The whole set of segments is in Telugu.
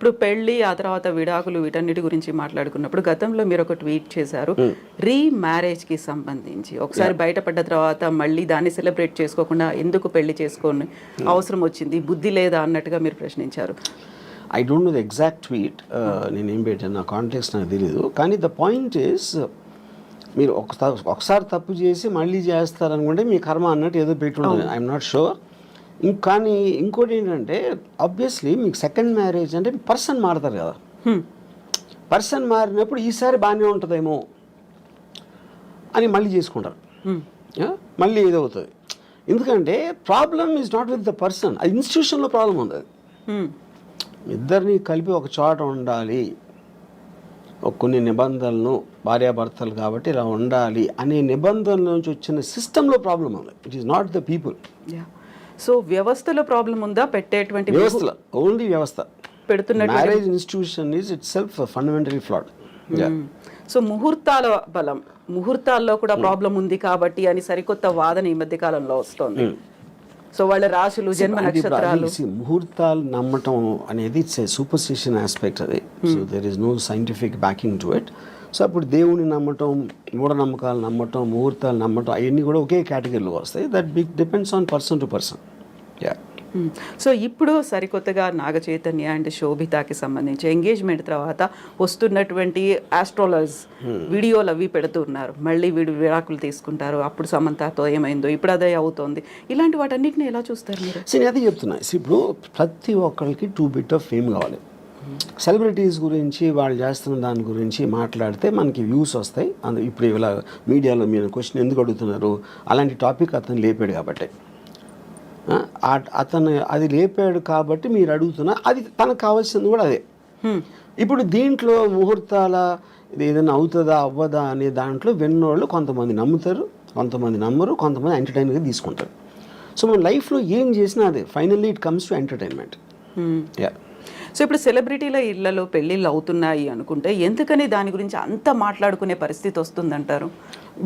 ఇప్పుడు పెళ్లి ఆ తర్వాత విడాకులు వీటన్నిటి గురించి మాట్లాడుకున్నప్పుడు గతంలో మీరు ఒక ట్వీట్ చేశారు రీమ్యారేజ్కి సంబంధించి. ఒకసారి బయటపడ్డ తర్వాత మళ్ళీ దాన్ని సెలబ్రేట్ చేసుకోకుండా ఎందుకు పెళ్లి చేసుకొని అవసరం వచ్చింది, బుద్ధి లేదా అన్నట్టుగా మీరు ప్రశ్నించారు. I don't know the exact tweet, నేనేం పెట్టాను, నా కాంటెక్స్ట్ నాకు తెలియదు. కానీ ద పాయింట్ ఈస్, మీరు ఒకసారి తప్పు చేసి మళ్ళీ చేస్తారనుకుంటే మీ కర్మ అన్నట్టు ఏదో పెట్టి ఉంటుంది. I'm not sure. కానీ ఇంకోటి ఏంటంటే, ఆబ్వియస్లీ మీకు సెకండ్ మ్యారేజ్ అంటే పర్సన్ మారుతారు కదా. పర్సన్ మారినప్పుడు ఈసారి బాగానే ఉంటుందేమో అని మళ్ళీ చేసుకుంటారు. మళ్ళీ ఏదవుతుంది. ఎందుకంటే problem is not with the person, అది ఇన్స్టిట్యూషన్లో ప్రాబ్లం ఉంది. అది ఇద్దరిని కలిపి ఒక చోట ఉండాలి, కొన్ని నిబంధనలను, భార్యాభర్తలు కాబట్టి ఇలా ఉండాలి అనే నిబంధనల నుంచి వచ్చిన సిస్టంలో ప్రాబ్లం ఉంది. It is not the people. So వ్యవస్థలో ప్రాబ్లం ఉందా? పెట్టేటువంటి వ్యవస్థలో, ఓన్లీ వ్యవస్థ. పెడుతున్నట్టు marriage institution is itself fundamentally flawed. So ముహూర్తాల బలం, ముహూర్తాల్లో కూడా ప్రాబ్లం ఉంది కాబట్టి అని సరికొత్త వాదన ఈ మధ్య కాలంలో వస్తుంది. సో వాళ్ళ రాశులు, జన్మ నక్షత్రాలు, ముహూర్తాలు నమ్మటం అనేది ఇట్స్ ఏ సూపర్స్టిషన్ ఆస్పెక్ట్. అది so there is no scientific backing to it. So అప్పుడు దేవుని నమ్మటం, మూఢనమ్మకాలు నమ్మటం, ముహూర్తాలు నమ్మటం అవన్నీ కూడా ఒకే కేటగిరీలో వస్తాయి. That depends on person to person. So ఇప్పుడు సరికొత్తగా నాగ చైతన్య అండ్ శోభితాకి సంబంధించి ఎంగేజ్మెంట్ తర్వాత వస్తున్నటువంటి ఆస్ట్రాలజర్స్ వీడియోలు అవి పెడుతున్నారు. మళ్ళీ వీడు విడాకులు తీసుకుంటారు, అప్పుడు సమంతతో ఏమైందో ఇప్పుడు అదే అవుతోంది. ఇలాంటి వాటన్నిటిని ఎలా చూస్తారు మీరు? సరే, అదే చెప్తున్నా. ఇప్పుడు ప్రతి ఒక్కరికి 2 bit ఆఫ్ ఫేమ్ కావాలి. సెలబ్రిటీస్ గురించి, వాళ్ళు చేస్తున్న దాని గురించి మాట్లాడితే మనకి వ్యూస్ వస్తాయి. ఇప్పుడు ఇలా మీడియాలో మీరు క్వశ్చన్ ఎందుకు అడుగుతున్నారు, అలాంటి టాపిక్ అతను లేపాడు కాబట్టి, అతను అది లేపాడు కాబట్టి మీరు అడుగుతున్నా, అది తనకు కావాల్సింది కూడా అదే. ఇప్పుడు దీంట్లో ముహూర్తాల ఇది ఏదైనా అవుతుందా అవ్వదా అనే దాంట్లో విన్నోళ్ళు కొంతమంది నమ్ముతారు, కొంతమంది నమ్మరు, కొంతమంది ఎంటర్టైన్గా తీసుకుంటారు. సో మన లైఫ్లో ఏం చేసినా అదే finally it comes to entertainment. So ఇప్పుడు సెలబ్రిటీల ఇళ్లలో పెళ్ళిళ్ళు అవుతున్నాయి అనుకుంటే ఎందుకని దాని గురించి అంత మాట్లాడుకునే పరిస్థితి వస్తుందంటారు?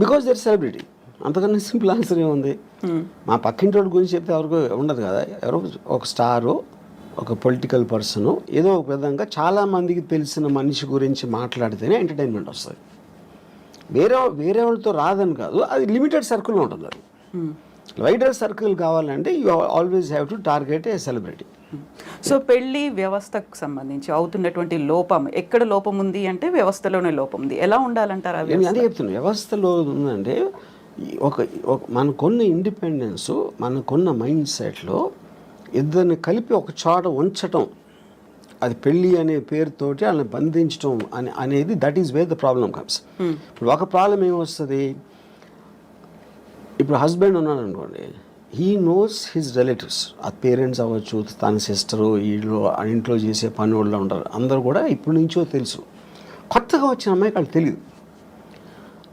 Because their celebrity. అంతకన్నా సింపుల్ ఆన్సర్ ఏముంది? మా పక్కింటి వాళ్ళ గురించి చెప్తే ఎవరికి ఉండదు కదా. ఎవరో ఒక స్టారు, ఒక పొలిటికల్ పర్సను, ఏదో ఒక విధంగా చాలామందికి తెలిసిన మనిషి గురించి మాట్లాడితేనే ఎంటర్టైన్మెంట్ వస్తుంది. వేరే వాళ్ళతో రాదని కాదు, అది లిమిటెడ్ సర్కిల్లో ఉంటుంది. అది వైడర్ సర్కిల్ కావాలంటే you always have to target A celebrity. So పెళ్లి వ్యవస్థకు సంబంధించి అవుతున్నటువంటి లోపం, ఎక్కడ లోపం ఉంది అంటే వ్యవస్థలోనే లోపం ఉంది. ఎలా ఉండాలంటారు? అదే చెప్తున్నాను. వ్యవస్థలో ఉందంటే మనకున్న ఇండిపెండెన్స్, మనకున్న మైండ్ సెట్లో ఇద్దరిని కలిపి ఒక చోట ఉంచటం, అది పెళ్ళి అనే పేరుతోటి వాళ్ళని బంధించడం అనేది that is where the problem comes. ఇప్పుడు ఒక ప్రాబ్లం ఏమొస్తుంది, ఇప్పుడు హస్బెండ్ ఉన్నాడు అనుకోండి, హీ నోస్ హిజ్ రిలేటివ్స్, ఆ పేరెంట్స్ అవ్వచ్చు, తన సిస్టరు, వీళ్ళు ఇంట్లో చేసే పని వాళ్ళు ఉంటారు, అందరూ కూడా ఇప్పటి నుంచో తెలుసు. కొత్తగా వచ్చిన అమ్మాయికి వాళ్ళు తెలియదు.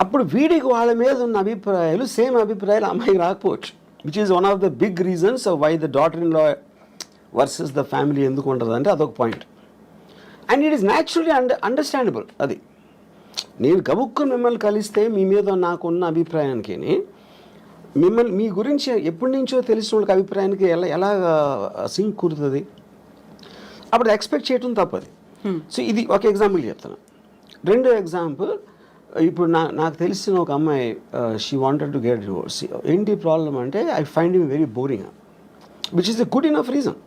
అప్పుడు వీడికి వాళ్ళ మీద ఉన్న అభిప్రాయాలు సేమ్ అభిప్రాయాలు అమ్మాయికి రాకపోవచ్చు, which is one of the big reasons why the daughter in law versus the family ఎందుకు ఉంటుంది అంటే అదొక point. And it is naturally understandable. అది నేను గబుక్కు మిమ్మల్ని కలిస్తే మీ మీద నాకున్న అభిప్రాయానికి, మిమ్మల్ని మీ గురించి ఎప్పటి నుంచో తెలిసిన వాళ్ళకి అభిప్రాయానికి ఎలా సింక్ కుదురుతుంది? అప్పుడు ఎక్స్పెక్ట్ చేయటం తప్పది. సో ఇది ఒక ఎగ్జాంపుల్ చెప్తాను. రెండో ఎగ్జాంపుల్, ఇప్పుడు నాకు తెలిసిన ఒక అమ్మాయి, she wanted to get divorce. ఏంటి ప్రాబ్లం అంటే, I find him very boring, which is a good enough reason.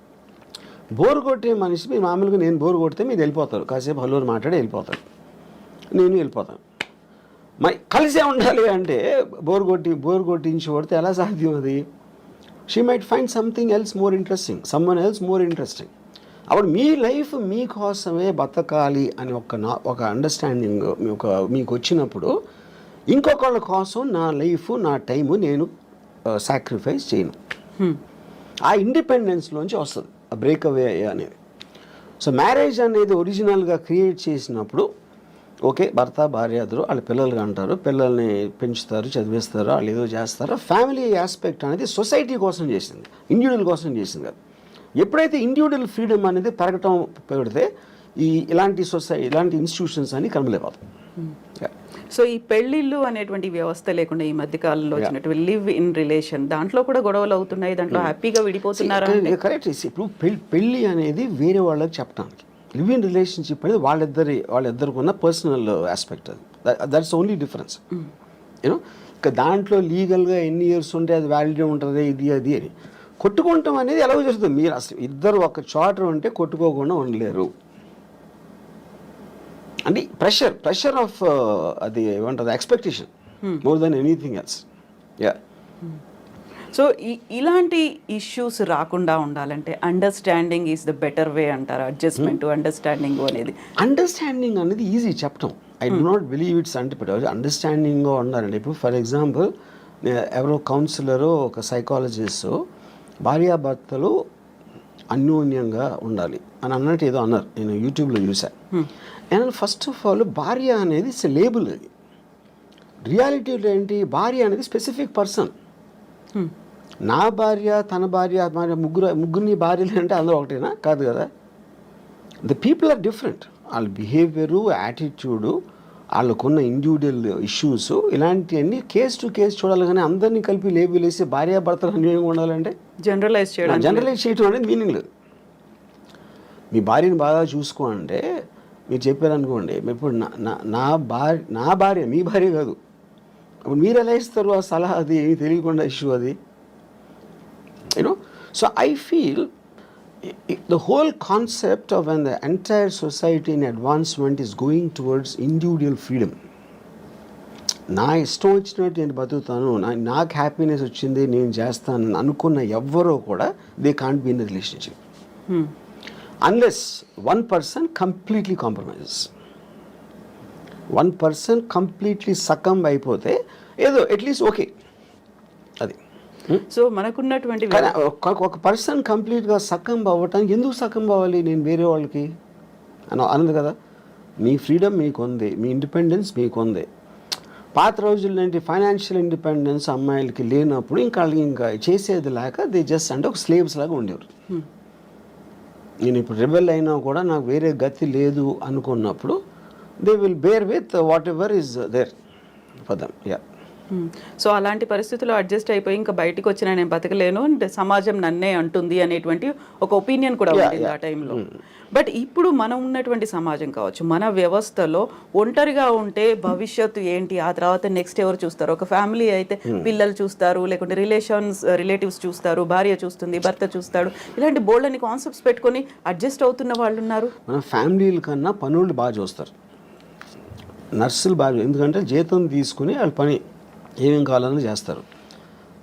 Bore కొట్టే మనిషి, మీరు మామూలుగా నేను బోర్ కొడితే మీరు వెళ్ళిపోతారు, కాసేపు హలోరు మాట్లాడి వెళ్ళిపోతారు, నేను వెళ్ళిపోతాను. కలిసే ఉండాలి అంటే బోర్ కొట్టించి కొడితే ఎలా సాధ్యం? అది she might find something else more interesting, someone else more interesting. అప్పుడు మీ లైఫ్ మీకోసమే బతకాలి అని ఒక అండర్స్టాండింగ్ మీకు వచ్చినప్పుడు, ఇంకొకళ్ళ కోసం నా లైఫ్, నా టైము నేను సాక్రిఫైస్ చేయను. ఆ ఇండిపెండెన్స్లోంచి వస్తుంది ఆ బ్రేక్అవే అనేది. సో మ్యారేజ్ అనేది ఒరిజినల్గా క్రియేట్ చేసినప్పుడు ఓకే, భర్త భార్య ఇద్దరు వాళ్ళ పిల్లలుగా అంటారు, పిల్లల్ని పెంచుతారు, చదివిస్తారు, వాళ్ళు ఏదో చేస్తారు. ఫ్యామిలీ ఆస్పెక్ట్ అనేది సొసైటీ కోసం చేసింది, ఇండివిజువల్ కోసం చేసింది కాదు. ఎప్పుడైతే ఇండివిజువల్ ఫ్రీడమ్ అనేది పెరగటం పెడితే ఇలాంటి ఇన్స్టిట్యూషన్స్ అని కనబలేకపోతాయి. సో ఈ పెళ్ళిళ్ళు అనేటువంటి వ్యవస్థ లేకుండా ఈ మధ్య కాలంలో వచ్చినటువంటి లివ్ ఇన్ రిలేషన్, దాంట్లో కూడా గొడవలు అవుతున్నాయి, దాంట్లో హ్యాపీగా విడిపోతున్నారు. కరెక్ట్. ఇప్పుడు పెళ్ళి అనేది వేరే వాళ్ళకి చెప్పడానికి, లివ్ ఇన్ రిలేషన్షిప్ అనేది వాళ్ళిద్దరికి ఉన్న పర్సనల్ ఆస్పెక్ట్ అది. That's only difference. యూనో ఇక దాంట్లో లీగల్గా ఎన్ని ఇయర్స్ ఉంటే అది వ్యాలిడే ఉంటుంది ఇది అది అని. కొట్టుకుంటాం అనేది ఎలా చేస్తుంది? మీరు అసలు ఇద్దరు ఒక చోట ఉంటే కొట్టుకోకుండా ఉండలేరు. అంటే ప్రెషర్ ఆఫ్ అది ఏమంటుంది, expectation more than anything else. Yeah. So ఇలాంటి ఇష్యూస్ రాకుండా ఉండాలంటే understanding is the better way అంటారు. అడ్జస్ట్మెంట్ అండర్స్టాండింగ్ అనేది ఈజీ చెప్పటం. I do not believe it's అంటే అండర్స్టాండింగ్గా ఉండాలండి. ఇప్పుడు ఫర్ ఎగ్జాంపుల్ ఎవరో కౌన్సిలరు ఒక సైకాలజిస్ట్ భార్యాభర్తలు అన్యోన్యంగా ఉండాలి అని అన్నట్టు ఏదో అన్నారు, నేను యూట్యూబ్లో చూశాను. అండ్ ఫస్ట్ ఆఫ్ ఆల్ భార్య అనేది ఇట్స్ లేబుల్. అది రియాలిటీలో ఏంటి, భార్య అనేది స్పెసిఫిక్ పర్సన్. నా భార్య తన భార్య ముగ్గురిని భార్యలు అంటే అందరూ ఒకటేనా? కాదు కదా. The people are different. వాళ్ళ బిహేవియరు, యాటిట్యూడు, వాళ్ళకున్న ఇండివిజువల్ ఇష్యూస్ ఇలాంటివన్నీ కేస్ టు కేస్ చూడాలి. కానీ అందరినీ కలిపి లేబుల్ వేసి భార్యాభర్తలు అన్యోన్యంగా ఉండాలంటే జనరలైజ్ చేయడం అనేది మీనింగ్ లేదు. మీ భార్యని బాగా చూసుకో అంటే మీరు చెప్పారనుకోండి, ఇప్పుడు నా భార్య మీ భార్య కాదు, అప్పుడు మీరు ఎలా ఇస్తారు ఆ సలహా? అది ఏమి తెలియకుండా ఇష్యూ అది. You know, so I feel the whole concept of when the entire society in advancement is going towards individual freedom. నా ఇష్టం వచ్చినట్టు నేను బతుకుతాను, నాకు హ్యాపీనెస్ వచ్చింది నేను చేస్తాను అనుకున్న ఎవ్వరూ కూడా they can't be in the relationship unless one person completely compromises. One person completely succumb అయిపోతే ఏదో అట్లీస్ట్ ఓకే అది. సో మనకున్నటువంటి ఒక పర్సన్ కంప్లీట్గా సకంబ్ అవ్వటానికి ఎందుకు సకంబ్ అవ్వాలి నేను వేరే వాళ్ళకి అన్నది కదా. మీ ఫ్రీడమ్ మీకు ఉంది, మీ ఇండిపెండెన్స్ మీకు ఉంది. పాత రోజుల్లో ఏంటి, ఫైనాన్షియల్ ఇండిపెండెన్స్ అమ్మాయిలకి లేనప్పుడు ఇంకా చేసేది లేక దే జస్ట్ అంటే ఒక స్లేవ్స్ లాగా ఉండేవారు. నేను ఇప్పుడు రెబెల్ అయినా కూడా నాకు వేరే గతి లేదు అనుకున్నప్పుడు they will bear with whatever is there for them. Yeah. So అలాంటి పరిస్థితుల్లో అడ్జస్ట్ అయిపోయి ఇంకా బయటకు వచ్చినా నేను బతకలేను, సమాజం నన్నే అంటుంది అనేటువంటి ఒక ఒపీనియన్ కూడా ఉంది ఆ టైంలో. బట్ ఇప్పుడు మనం ఉన్నటువంటి సమాజం కావచ్చు, మన వ్యవస్థలో ఒంటరిగా ఉంటే భవిష్యత్తు ఏంటి, ఆ తర్వాత నెక్స్ట్ ఎవరు చూస్తారు? ఒక ఫ్యామిలీ అయితే పిల్లలు చూస్తారు, లేకుంటే రిలేటివ్స్ చూస్తారు, భార్య చూస్తుంది, భర్త చూస్తాడు. ఇలాంటి బోల్డ్ అని కాన్సెప్ట్స్ పెట్టుకొని అడ్జస్ట్ అవుతున్న వాళ్ళు ఉన్నారు. మన ఫ్యామిలీల కన్నా పనులు బాగా చూస్తారు, నర్సులు బాగా, ఎందుకంటే జీతం తీసుకుని వాళ్ళ పని ఏమేం కావాలని చేస్తారు.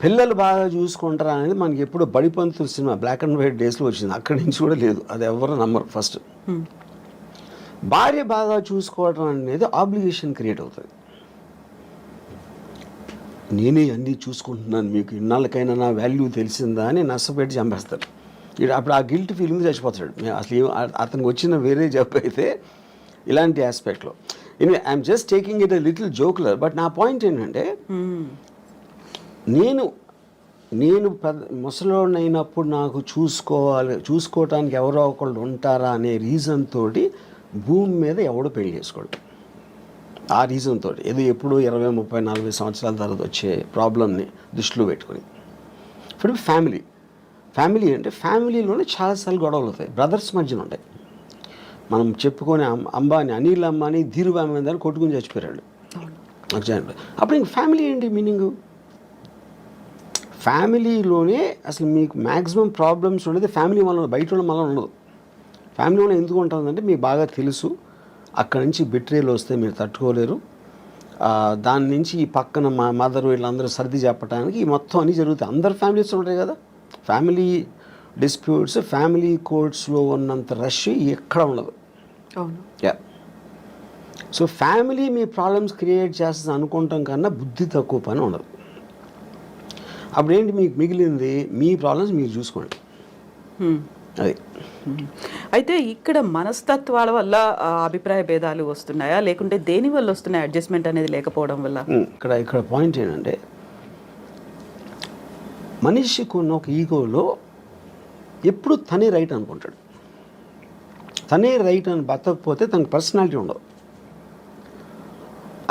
పిల్లలు బాగా చూసుకుంటారా అనేది మనకి ఎప్పుడు బడిపంతుల సినిమా బ్లాక్ అండ్ వైట్ డేస్లో వచ్చింది, అక్కడి నుంచి కూడా లేదు, అది ఎవరు నమ్మరు. ఫస్ట్ భార్య బాగా చూసుకోవడం అనేది ఆబ్లిగేషన్ క్రియేట్ అవుతుంది. నేనే అన్నీ చూసుకుంటున్నాను, మీకు ఇన్నాళ్ళకైనా నా వాల్యూ తెలిసిందా అని నష్టపెట్టి చంపేస్తారు. అప్పుడు ఆ గిల్ట్ ఫీలింగ్ చచ్చిపోతాడు. అసలు అతనికి వచ్చిన వేరే జాబ్ అయితే ఇలాంటి ఆస్పెక్ట్లో. I'm just taking it a little jocular. But నా పాయింట్ ఏంటంటే, నేను ముసలోడిని అయినప్పుడు నాకు చూసుకోవటానికి ఎవరో ఒకళ్ళు ఉంటారా అనే రీజన్ తోటి భూమి మీద ఎవడో పెళ్లి చేసుకోడు. ఆ రీజన్ తోటి ఏదో ఎప్పుడో 20, 30, 40 సంవత్సరాల తర్వాత వచ్చే ప్రాబ్లమ్ని దృష్టిలో పెట్టుకొని. ఇప్పుడు ఫ్యామిలీ అంటే ఫ్యామిలీలోనే చాలాసార్లు గొడవలు అవుతాయి, బ్రదర్స్ మధ్యన ఉంటాయి. మనం చెప్పుకొని అనిల్ అంబానీ ధీరుభాయ్ అంబానీ కొట్టుకుని చచ్చిపోయాడు. అప్పుడు ఇంక ఫ్యామిలీ ఏంటి మీనింగు? ఫ్యామిలీలోనే అసలు మీకు మ్యాక్సిమం ప్రాబ్లమ్స్ ఉండేది ఫ్యామిలీ వల్ల, బయట వాళ్ళ వల్ల ఉండదు. ఫ్యామిలీ వల్ల ఎందుకు ఉంటుందంటే మీకు బాగా తెలుసు అక్కడి నుంచి బిట్రేలు వస్తే మీరు తట్టుకోలేరు, దాని నుంచి ఈ పక్కన మా మదర్ వీళ్ళందరూ సర్ది చెప్పడానికి మొత్తం అన్నీ జరుగుతాయి. అందరు ఫ్యామిలీస్ ఉంటాయి కదా. ఫ్యామిలీ డిస్ప్యూట్స్, ఫ్యామిలీ కోర్ట్స్లో ఉన్నంత రష్ ఎక్కడ ఉండదు. యా. సో ఫ్యామిలీ మీ ప్రాబ్లమ్స్ క్రియేట్ చేస్తుంది అనుకుంటాం కన్నా బుద్ధి తక్కువ పని ఉండదు. అప్పుడు ఏంటి మీకు మిగిలింది, మీ ప్రాబ్లమ్స్ మీరు చూసుకోండి. అది. అయితే ఇక్కడ మనస్తత్వాల వల్ల అభిప్రాయ భేదాలు వస్తున్నాయా, లేకుంటే దేని వల్ల వస్తున్నాయి అడ్జస్ట్మెంట్ అనేది లేకపోవడం వల్ల? ఇక్కడ పాయింట్ ఏంటంటే, మనిషికి ఉన్న ఒక ఈగోలో ఎప్పుడు తనే రైట్ అనుకుంటాడు. తనే రైట్ అని బతకపోతే తనకు పర్సనాలిటీ ఉండదు.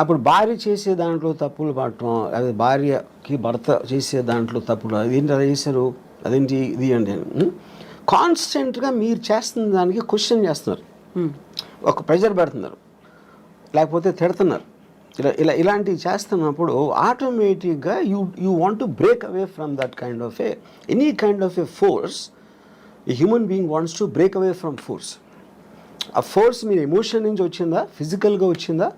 అప్పుడు భార్య చేసే దాంట్లో తప్పులు పడటం, అదే భార్యకి భర్త చేసే దాంట్లో తప్పులు, అదేంటి అది చేశారు, అదేంటి ఇది అంటే కాన్స్టెంట్గా మీరు చేస్తున్న దానికి క్వశ్చన్ చేస్తున్నారు. ఒక ప్రెషర్ పెడుతున్నారు, లేకపోతే తిడుతున్నారు, ఇలాంటివి చేస్తున్నప్పుడు ఆటోమేటిక్గా you want to break away from that kind of any kind of force. A human being wants to break away from force. ఆ ఫోర్స్ మీ ఎమోషన్ నుంచి వచ్చిందా, ఫిజికల్గా వచ్చిందా,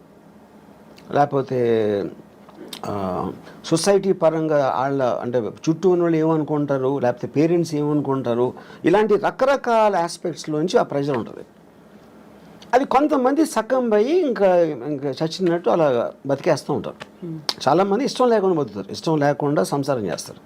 లేకపోతే సొసైటీ పరంగా వాళ్ళ అంటే చుట్టూ ఉన్న వాళ్ళు ఏమనుకుంటారు, లేకపోతే పేరెంట్స్ ఏమనుకుంటారు, ఇలాంటి రకరకాల ఆస్పెక్ట్స్లోంచి ఆ ప్రెషర్ ఉంటుంది. అది కొంతమంది సకంబయి ఇంకా చచ్చినట్టు అలా బతికేస్తూ ఉంటారు. చాలామంది ఇష్టం లేకుండా బతుకుతారు, ఇష్టం లేకుండా సంసారం చేస్తారు.